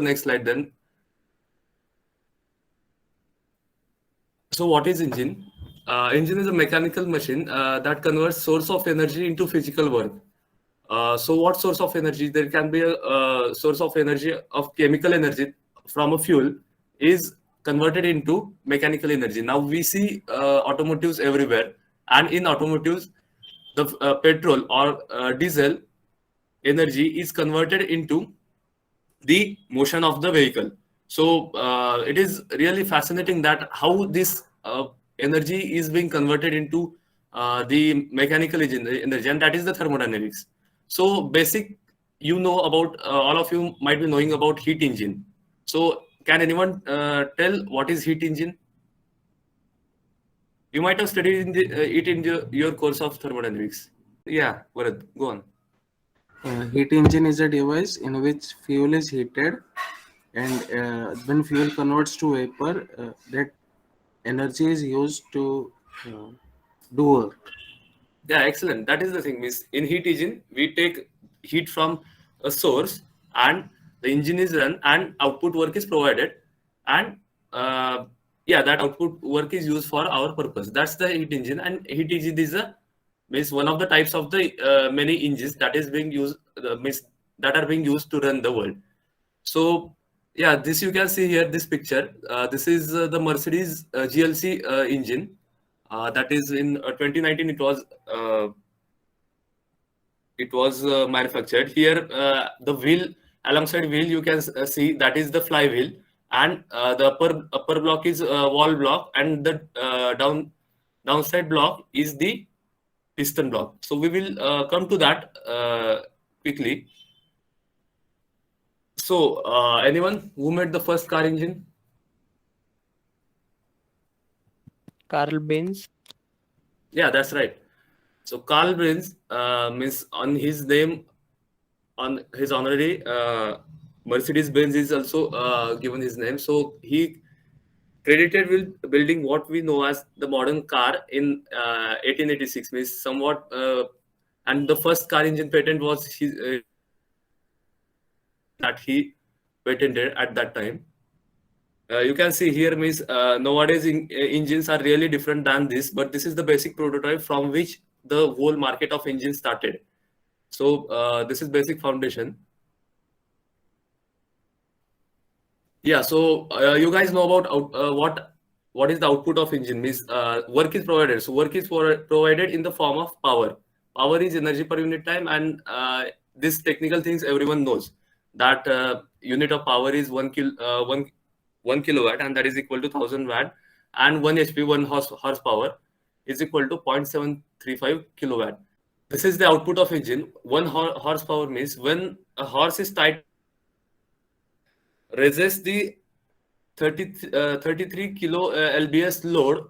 next slide then. So what is engine? Engine is a mechanical machine that converts source of energy into physical work. So what source of energy? There can be a source of energy of chemical energy from a fuel is converted into mechanical energy. Now we see automotives everywhere, and in automotives, the petrol or diesel energy is converted into the motion of the vehicle. So it is really fascinating that how this energy is being converted into the mechanical energy, and that is the thermodynamics. So basic, about all of you might be knowing about heat engine. So can anyone tell what is heat engine? You might have studied it in your course of thermodynamics. Yeah, Varad, go on. Heat engine is a device in which fuel is heated, and when fuel converts to vapor, that energy is used to do work. Yeah, excellent. That is the thing. Means in heat engine, we take heat from a source, and the engine is run, and output work is provided, and yeah, that output work is used for our purpose. That's the heat engine, and heat engine is a means one of the types of the many engines that is being used means that are being used to run the world. So yeah, this you can see here. This picture. This is the Mercedes GLC engine. That is in 2019. It was manufactured here. The wheel alongside wheel you can see that is the flywheel, and the upper block is wall block, and the downside block is the piston block. So we will come to that quickly. So anyone who made the first car engine? Carl Benz. Yeah, that's right. So Carl Benz means on his name, on his honorary, Mercedes Benz is also given his name. So he credited with building what we know as the modern car in 1886. Means somewhat, and the first car engine patent was that he patented at that time. You can see here means nowadays engines are really different than this, but this is the basic prototype from which the whole market of engines started. So this is basic foundation. Yeah, so you guys know about what is the output of engine? Means work is provided. So work is provided in the form of power. Power is energy per unit time, and these technical things everyone knows that unit of power is 1 kilowatt, and that is equal to 1,000 watt, and 1 HP, 1 horsepower is equal to 0.735 kilowatt. This is the output of engine. 1 horsepower means when a horse is tied, resists the 33 kilo lbs load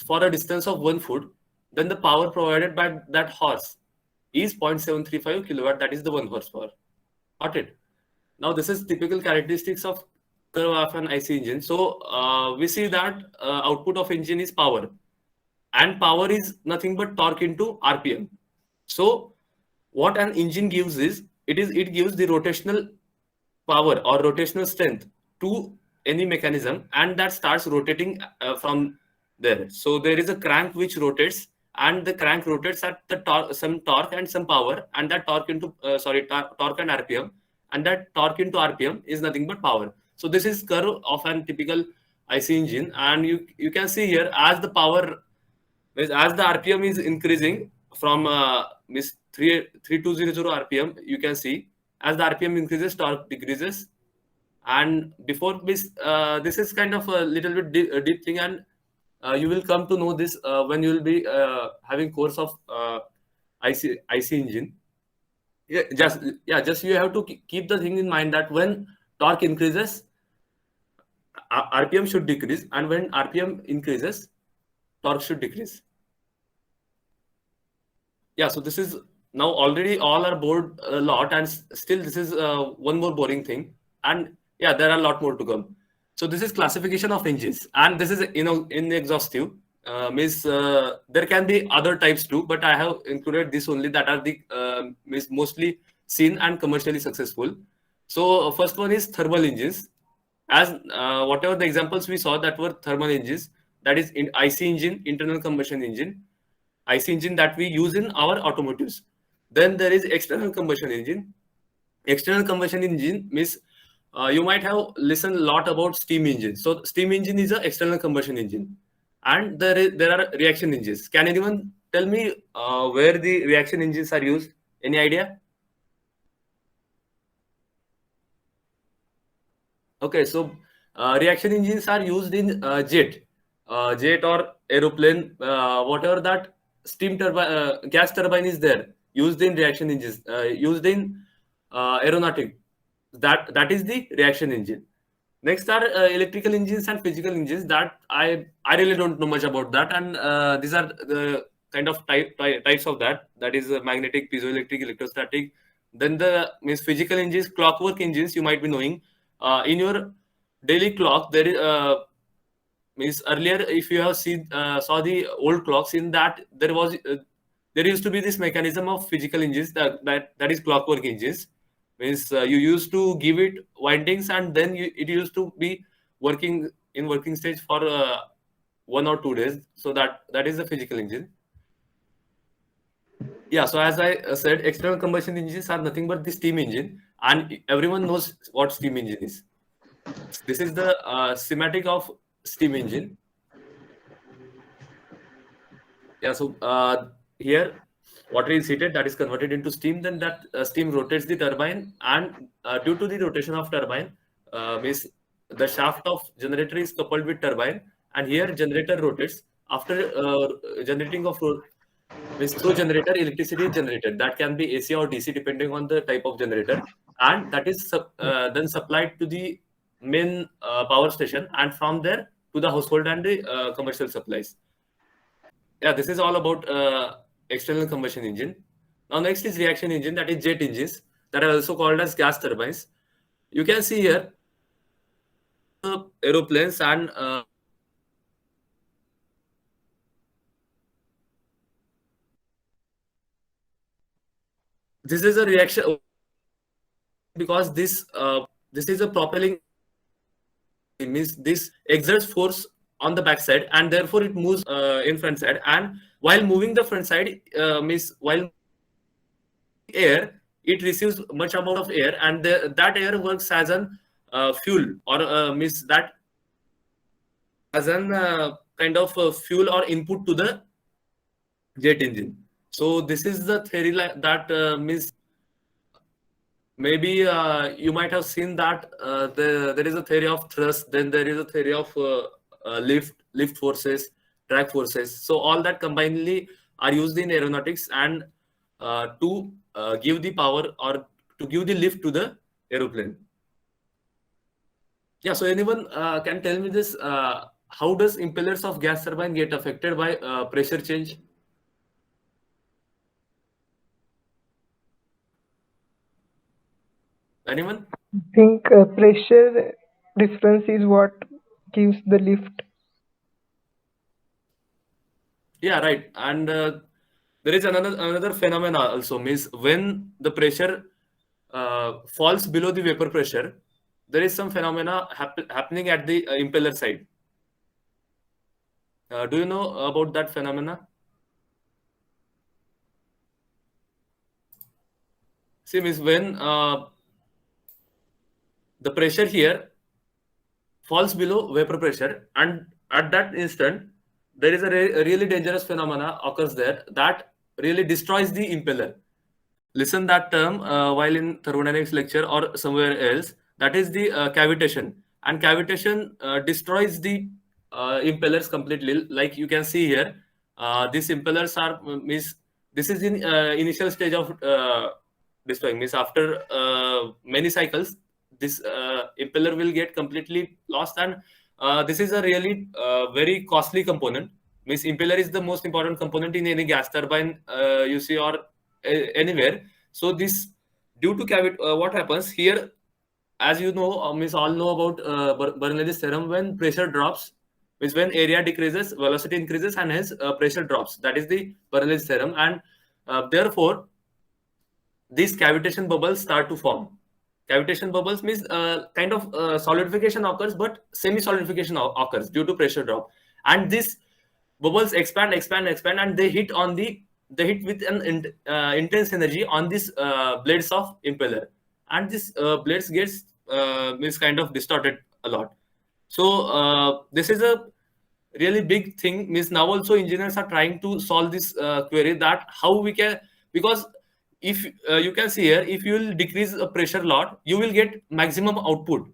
for a distance of 1 foot, then the power provided by that horse is 0.735 kilowatt. That is the 1 horsepower. Got it? Now this is typical characteristics of curve of an IC engine. So we see that output of engine is power, and power is nothing but torque into RPM. So what an engine gives is it gives the rotational power or rotational strength to any mechanism, and that starts rotating from there. So there is a crank which rotates, and the crank rotates at the some torque and some power, and that torque into torque and RPM, and that torque into RPM is nothing but power. So this is curve of an typical IC engine, and you can see here as the power, as the RPM is increasing from 3200 RPM, you can see as the RPM increases, torque decreases. And before this is kind of a little bit deep thing, and you will come to know this when you will be having course of IC engine. Just you have to keep the thing in mind that when torque increases, RPM should decrease, and when RPM increases, torque should decrease. Yeah, so this is now already all are bored a lot, and still this is one more boring thing, and yeah, there are a lot more to come. So this is classification of engines, and this is inexhaustive. Means there can be other types too, but I have included this only that are the means mostly seen and commercially successful. So first one is thermal engines. As whatever the examples we saw that were thermal engines, that is in IC engine, internal combustion engine, IC engine that we use in our automotives. Then there is external combustion engine. External combustion engine means you might have listened a lot about steam engine. So steam engine is an external combustion engine, and there are reaction engines. Can anyone tell me where the reaction engines are used? Any idea? Okay, so reaction engines are used in jet or aeroplane, whatever that steam turbine, gas turbine is there, used in reaction engines, used in aeronautic. That is the reaction engine. Next are electrical engines and physical engines. That I really don't know much about that, and these are the kind of types of that. That is magnetic, piezoelectric, electrostatic. Then the means physical engines, clockwork engines. You might be knowing in your daily clock there is means earlier if you have seen saw the old clocks, in that there used to be this mechanism of physical engines that is clockwork engines. Means you used to give it windings, and then it used to be working in working stage for 1 or 2 days. So that is the physical engine. Yeah, so as I said, external combustion engines are nothing but the steam engine, and everyone knows what steam engine is. This is the schematic of steam engine. Yeah, so here water is heated, that is converted into steam, then that steam rotates the turbine, and due to the rotation of turbine, means the shaft of generator is coupled with turbine, and here generator rotates. After generating of means through generator, electricity is generated. That can be AC or DC depending on the type of generator, and that is then supplied to the main power station, and from there to the household and the commercial supplies. Yeah, this is all about external combustion engine. Now next is reaction engine, that is jet engines, that are also called as gas turbines. You can see here aeroplanes and this is a reaction because this is a propelling, means this exerts force on the back side, and therefore it moves in front side, and while moving the front side means while air, it receives much amount of air, and that air works as an fuel, or means that as an kind of fuel or input to the jet engine. So this is the theory that means maybe you might have seen that there is a theory of thrust, then there is a theory of lift forces, drag forces. So all that combinedly are used in aeronautics, and to give the power or to give the lift to the aeroplane. Yeah, so anyone can tell me this, how does impellers of gas turbine get affected by pressure change? Anyone? I think pressure difference is what gives the lift. Yeah, right. And there is another phenomena also, means when the pressure falls below the vapor pressure, there is some phenomena happening at the impeller side. Do you know about that phenomena? See, means when the pressure here falls below vapor pressure, and at that instant there is a really dangerous phenomena occurs there that really destroys the impeller. Listen that term while in thermodynamics lecture or somewhere else. That is the cavitation, and cavitation destroys the impellers completely. Like you can see here, these impellers are means this is in initial stage of destroying, means after many cycles this impeller will get completely lost, and this is a really very costly component. Means impeller is the most important component in any gas turbine you see, or anywhere. So this due to cavity, what happens here, as you know, means all know about Bernoulli's theorem. When pressure drops, means when area decreases, velocity increases, and hence pressure drops. That is the Bernoulli's theorem, and therefore these cavitation bubbles start to form. cavitation bubbles means kind of solidification occurs, but semi-solidification occurs due to pressure drop, and these bubbles expand, and they hit with an intense energy on these blades of impeller, and this blades gets means kind of distorted a lot. So this is a really big thing. Means now also engineers are trying to solve this query, that how we can, because if you can see here, if you will decrease the pressure a lot, you will get maximum output,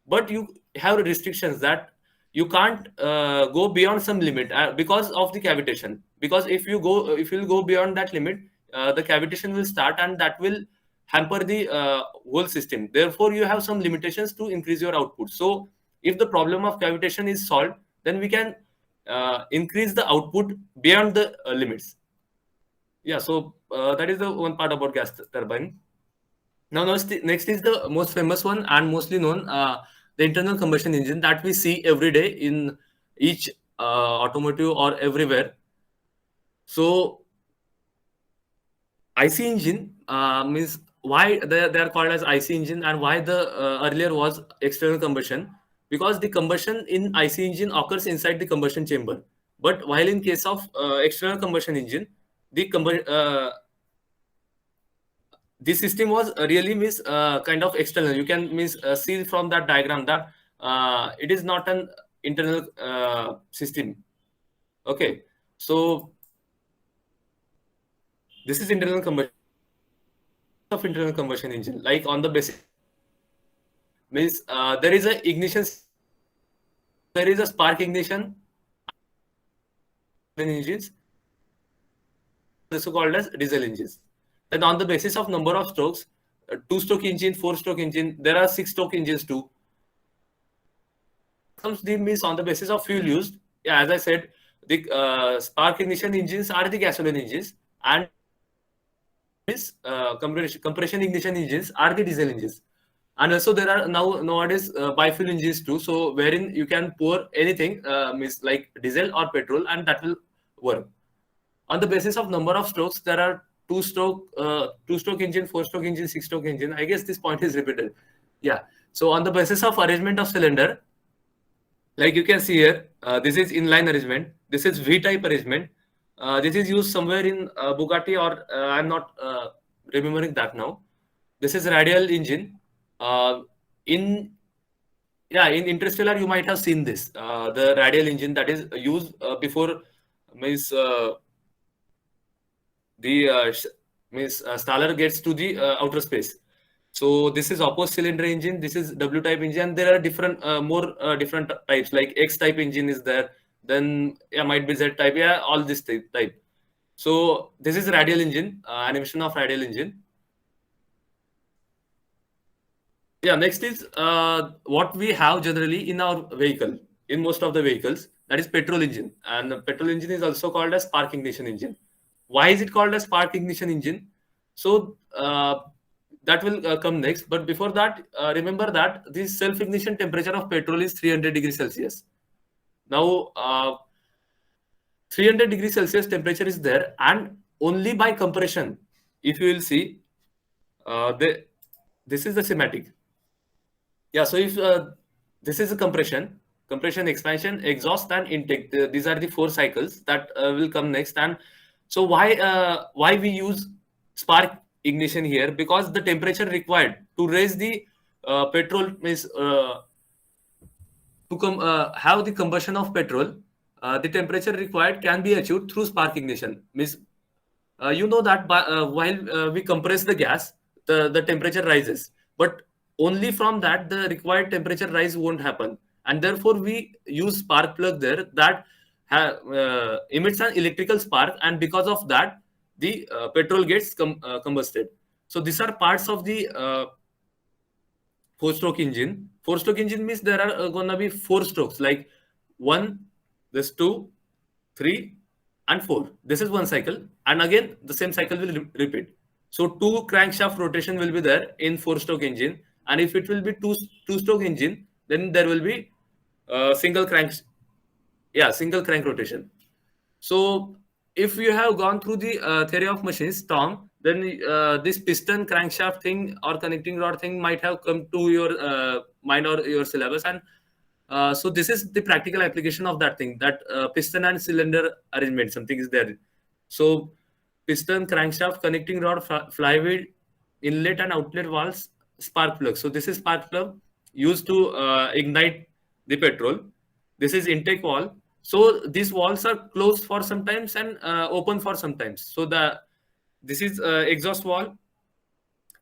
but you have restrictions that you can't go beyond some limit because of the cavitation. Because if you will go beyond that limit, the cavitation will start, and that will hamper the whole system. Therefore, you have some limitations to increase your output. So if the problem of cavitation is solved, then we can increase the output beyond the limits. Yeah, so that is the one part about gas turbine. Now, next is the most famous one and mostly known, the internal combustion engine that we see every day in each automotive or everywhere. So IC engine means why they are called as IC engine, and why the earlier was external combustion, because the combustion in IC engine occurs inside the combustion chamber. But while in case of external combustion engine, the system was really means kind of external. You can see from that diagram that it is not an internal system. Okay, so this is internal combustion of internal combustion engine. Like on the basis means there is a ignition, there is a spark ignition in engines. This is called as diesel engines. Then on the basis of number of strokes, 2-stroke engine, 4-stroke engine, there are 6-stroke engines too. Comes the means on the basis of fuel used. Yeah, as I said, the spark ignition engines are the gasoline engines, and compression ignition engines are the diesel engines. And also there are nowadays bi-fuel engines too. So wherein you can pour anything, means like diesel or petrol, and that will work. On the basis of number of strokes, there are 2-stroke engine, 4-stroke engine, 6-stroke engine. I guess this point is repeated. Yeah. So on the basis of arrangement of cylinder, like you can see here, this is inline arrangement. This is V-type arrangement. This is used somewhere in Bugatti, or I'm not remembering that now. This is radial engine. In Interstellar, you might have seen this, the radial engine that is used before means Staller gets to the outer space. So this is opposite cylinder engine. This is W-type engine. There are different different types, like X-type engine is there. Then might be Z-type. Yeah, all this type. So this is radial engine, animation of radial engine. Yeah, next is what we have generally in our vehicle, in most of the vehicles, that is petrol engine. And the petrol engine is also called as spark ignition engine. Why is it called as spark ignition engine? So that will come next. But before that, remember that the self-ignition temperature of petrol is 300 degrees Celsius. Now, 300 degrees Celsius temperature is there, and only by compression, if you will see, this is the schematic. Yeah, so if this is a compression, expansion, exhaust, and intake. These are the 4 cycles that will come next. And so why we use spark ignition here? Because the temperature required to raise the petrol means to have the combustion of petrol, the temperature required can be achieved through spark ignition. Means you know that while we compress the gas, the temperature rises, but only from that the required temperature rise won't happen, and therefore we use spark plug there that emits an electrical spark, and because of that the petrol gets combusted. So these are parts of the 4-stroke engine. 4-stroke engine means there are gonna be 4 strokes, like 1, this 2, 3, and 4. This is one cycle, and again the same cycle will repeat. So 2 crankshaft rotation will be there in 4-stroke engine, and if it will be 2-stroke engine, then there will be single crank rotation. So if you have gone through the theory of machines, Tom, then this piston crankshaft thing or connecting rod thing might have come to your mind or your syllabus, and so this is the practical application of that thing, that piston and cylinder arrangement, something is there. So piston, crankshaft, connecting rod, flywheel, inlet and outlet valves, spark plug. So this is spark plug used to ignite the petrol. This is intake valve. So these valves are closed for sometimes and open for sometimes. So this is exhaust valve,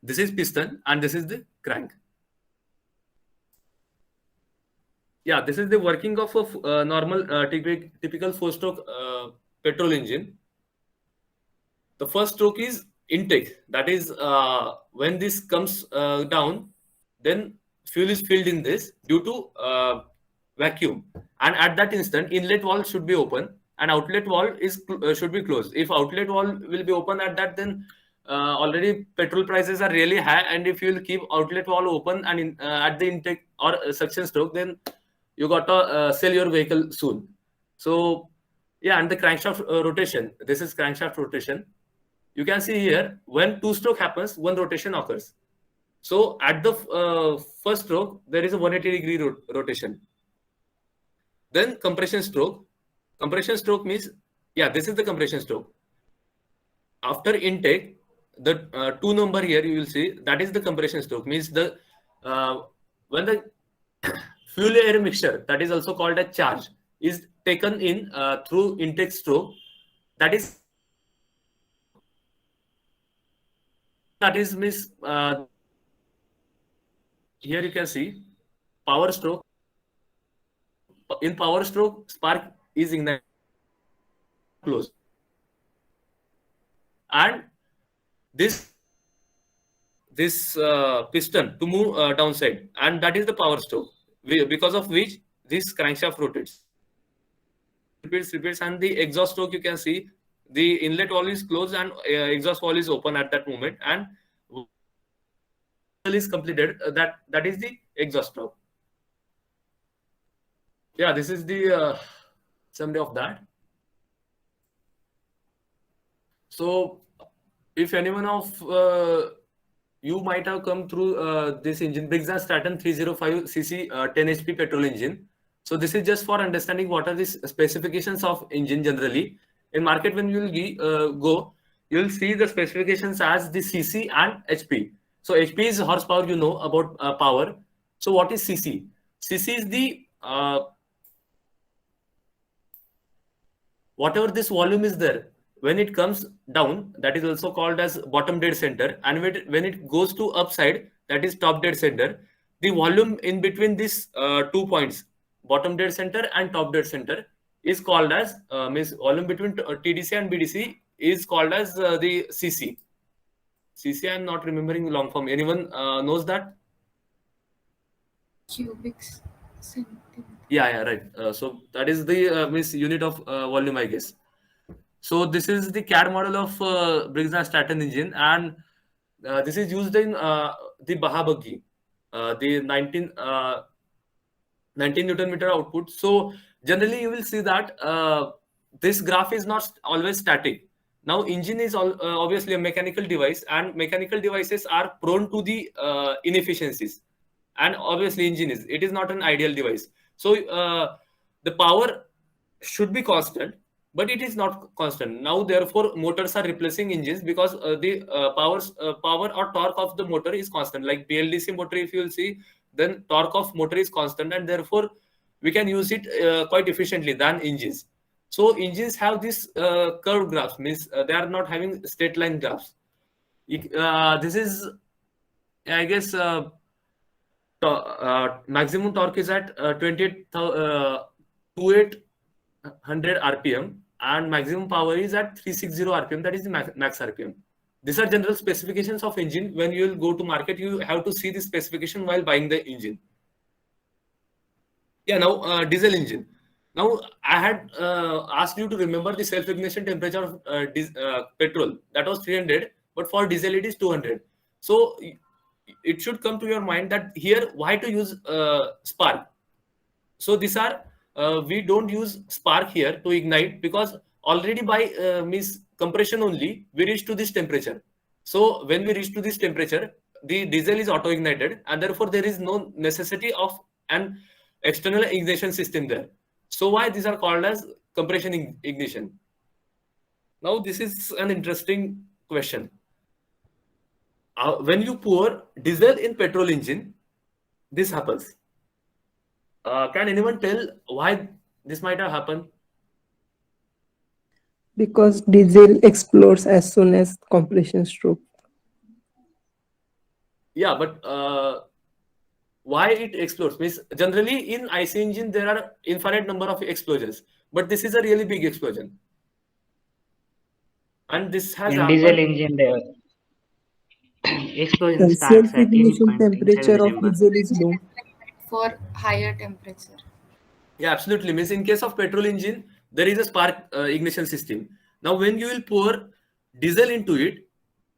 this is piston, and this is the crank. Yeah, this is the working of a normal typical four-stroke petrol engine. The first stroke is intake. That is when this comes down, then fuel is filled in this due to vacuum, and at that instant inlet valve should be open and outlet valve should be closed. If outlet valve will be open at that, then already petrol prices are really high, and if you will keep outlet valve open and at the intake or suction stroke, then you got to sell your vehicle soon. So yeah, and the crankshaft rotation, this is crankshaft rotation. You can see here, when two stroke happens, one rotation occurs. So at the first stroke, there is a 180-degree rotation. Then compression stroke. Compression stroke means, yeah, this is the compression stroke. After intake, the 2 number here you will see, that is the compression stroke. Means the when the fuel air mixture, that is also called a charge, is taken in through intake stroke, that is means here you can see power stroke. In power stroke, spark is ignited, closed, and this piston to move downside, and that is the power stroke, because of which this crankshaft rotates, repeats, and the exhaust stroke, you can see the inlet valve is closed and exhaust valve is open at that moment, and is completed. That is the exhaust stroke. Yeah, this is the summary of that. So if anyone of you might have come through this engine, Briggs & Stratton 305cc 10 HP petrol engine. So this is just for understanding what are the specifications of engine generally. In market, when you will go, you will see the specifications as the CC and HP. So HP is horsepower, you know about power. So what is CC? CC is the whatever this volume is there, when it comes down, that is also called as bottom dead center, and when it goes to upside, that is top dead center. The volume in between these 2 points, bottom dead center and top dead center, is called as means volume between TDC and BDC is called as the CC. CC, I'm not remembering long form. Anyone knows that? Cubic centimeter. Yeah, right. So that is the means unit of volume, I guess. So this is the CAD model of Briggs & Stratton engine, and this is used in the Baja buggy, the 19 Newton meter output. So generally you will see that this graph is not always static. Now engine is obviously a mechanical device, and mechanical devices are prone to the inefficiencies, and obviously engine is not an ideal device. So the power should be constant, but it is not constant. Now therefore motors are replacing engines because the power or torque of the motor is constant. Like BLDC motor, if you will see, then torque of motor is constant, and therefore we can use it quite efficiently than engines. So engines have this curved graphs, means they are not having straight line graphs. This is, I guess, maximum torque is at 2800 RPM, and maximum power is at 360 RPM. That is the max RPM. These are general specifications of engine. When you will go to market, you have to see the specification while buying the engine. Yeah, now diesel engine. Now I had asked you to remember the self-ignition temperature of petrol. That was 300, but for diesel it is 200. So it should come to your mind that here why to use spark. So these are we don't use spark here to ignite, because already by means compression only we reach to this temperature. So when we reach to this temperature, the diesel is auto ignited, and therefore there is no necessity of an external ignition system there. So why these are called as compression ignition? Now this is an interesting question. When you pour diesel in petrol engine, this happens. Can anyone tell why this might have happened? Because diesel explodes as soon as compression stop. Yeah, but why it explodes? Means generally in IC engine there are infinite number of explosions, but this is a really big explosion, and this has In happened. diesel engine, the explosion The starts at any self-ignition point inside temperature the of chamber. diesel is low. For higher temperature. Yeah, absolutely. Means in case of petrol engine, there is a spark ignition system. Now, when you will pour diesel into it,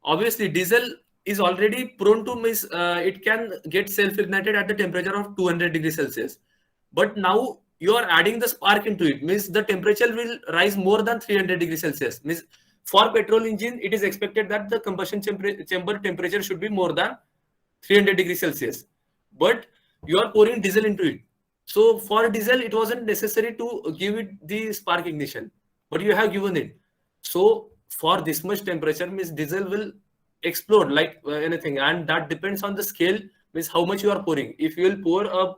obviously diesel is already prone to miss. It can get self-ignited at the temperature of 200 degrees Celsius. But now you are adding the spark into it. Means the temperature will rise more than 300 degrees Celsius. Means for petrol engine, it is expected that the combustion chamber temperature should be more than 300 degrees Celsius. But you are pouring diesel into it. So for diesel, it wasn't necessary to give it the spark ignition, but you have given it. So for this much temperature, means diesel will explode like anything, and that depends on the scale. Means how much you are pouring. If you will pour a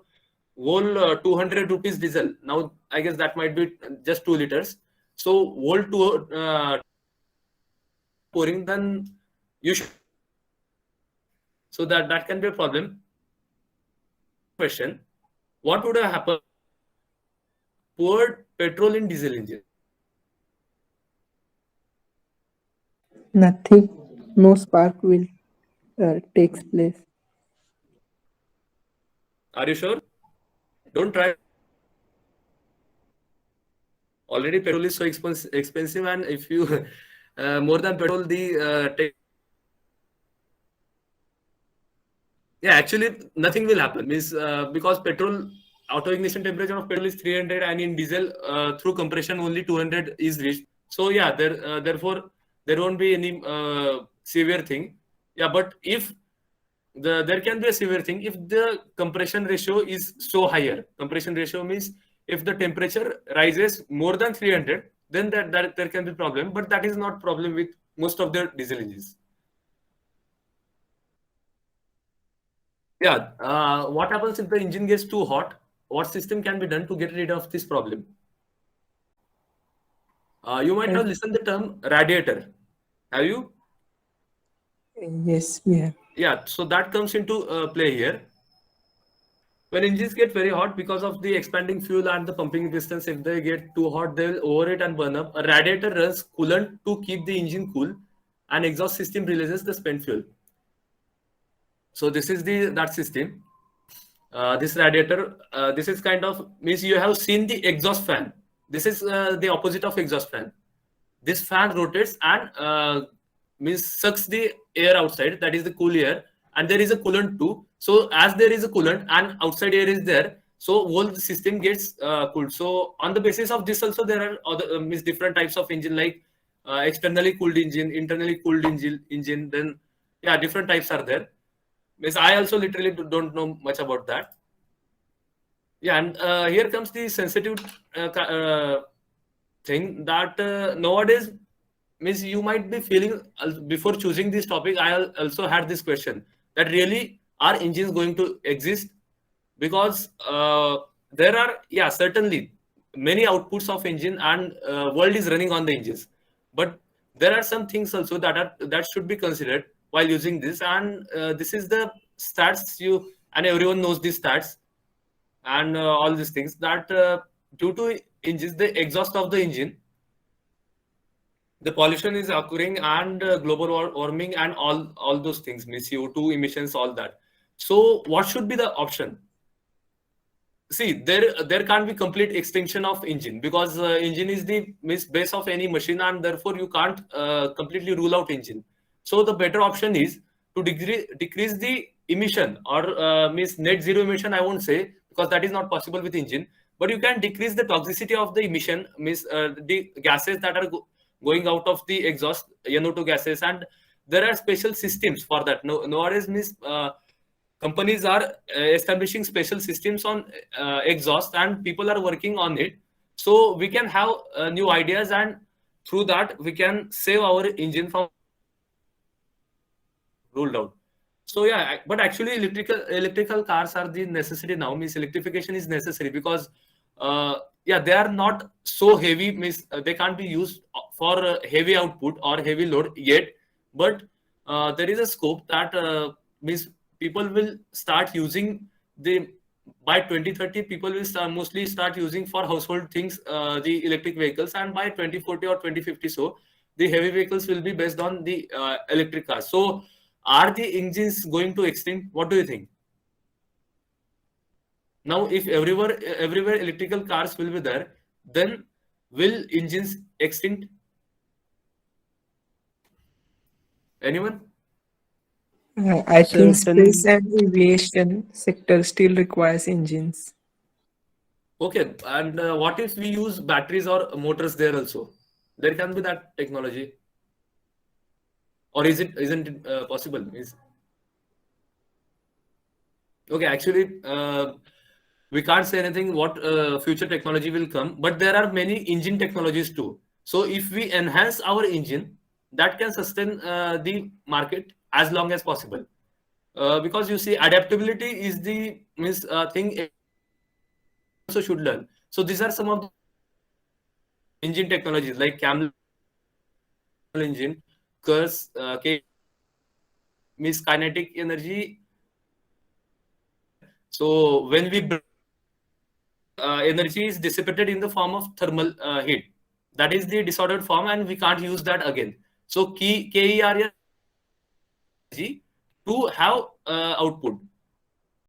whole 200 rupees diesel, now I guess that might be just 2 liters. So whole pouring, then you should. So that can be a problem. Question: what would have happened? Poured petrol in diesel engine. Nothing, no spark will takes place. Are you sure? Don't try. Already petrol is so expensive, and if you more than petrol, the yeah, actually nothing will happen. Means because petrol auto ignition temperature of petrol is 300, and in diesel through compression only 200 is reached. So yeah, therefore there won't be any severe thing. Yeah, but if there can be a severe thing if the compression ratio is so higher. Compression ratio means if the temperature rises more than 300, then that there can be problem. But that is not problem with most of the diesel engines. Yeah, what happens if the engine gets too hot? What system can be done to get rid of this problem? You might have listened the term radiator. Have you? Yes, we have. Yeah, so that comes into play here. When engines get very hot because of the expanding fuel and the pumping distance, if they get too hot, they will overheat and burn up. A radiator runs coolant to keep the engine cool, and exhaust system releases the spent fuel. So this is that system. This radiator, this is kind of means you have seen the exhaust fan. This is the opposite of exhaust fan. This fan rotates and means sucks the air outside, that is the cool air, and there is a coolant too. So as there is a coolant and outside air is there, so whole system gets cooled. So on the basis of this also there are other means different types of engine, like externally cooled engine, internally cooled engine. Then yeah, different types are there. Means I also literally don't know much about that. Yeah, and here comes the sensitive thing that nowadays means you might be feeling before choosing this topic. I also had this question that really are engines going to exist? Because there are certainly many outputs of engine, and world is running on the engines, but there are some things also that should be considered while using this, and this is the stats and everyone knows these stats and all these things that due to engines, the exhaust of the engine, the pollution is occurring, and global warming and all those things, means CO2 emissions, all that. So what should be the option? See, there can't be complete extinction of engine, because engine is the base of any machine, and therefore you can't completely rule out engine. So the better option is to decrease the emission, or means net zero emission, I won't say, because that is not possible with engine, but you can decrease the toxicity of the emission, means the gases that are going out of the exhaust, NO2 gases, and there are special systems for that. Nowadays means companies are establishing special systems on exhaust, and people are working on it, so we can have new ideas, and through that we can save our engine from ruled out. So yeah, but actually electrical cars are the necessity now. Means electrification is necessary because yeah, they are not so heavy. Means they can't be used for heavy output or heavy load yet. But there is a scope that means people will start using the by 2030 people will mostly start using for household things the electric vehicles, and by 2040 or 2050 so the heavy vehicles will be based on the electric cars. So are the engines going to extinct? What do you think? Now, if everywhere electrical cars will be there, then will engines extinct? Anyone? I think Certain space and aviation sector still requires engines. Okay, and what if we use batteries or motors there also? There can be that technology, or isn't it possible? Okay, actually, we can't say anything what future technology will come, but there are many engine technologies too. So if we enhance our engine, that can sustain the market as long as possible. Because you see, adaptability is the means thing also should learn. So these are some of the engine technologies like Camel engine, Curse, means kinetic energy. So when we energy is dissipated in the form of thermal heat, that is the disordered form, and we can't use that again. So KER energy to have output.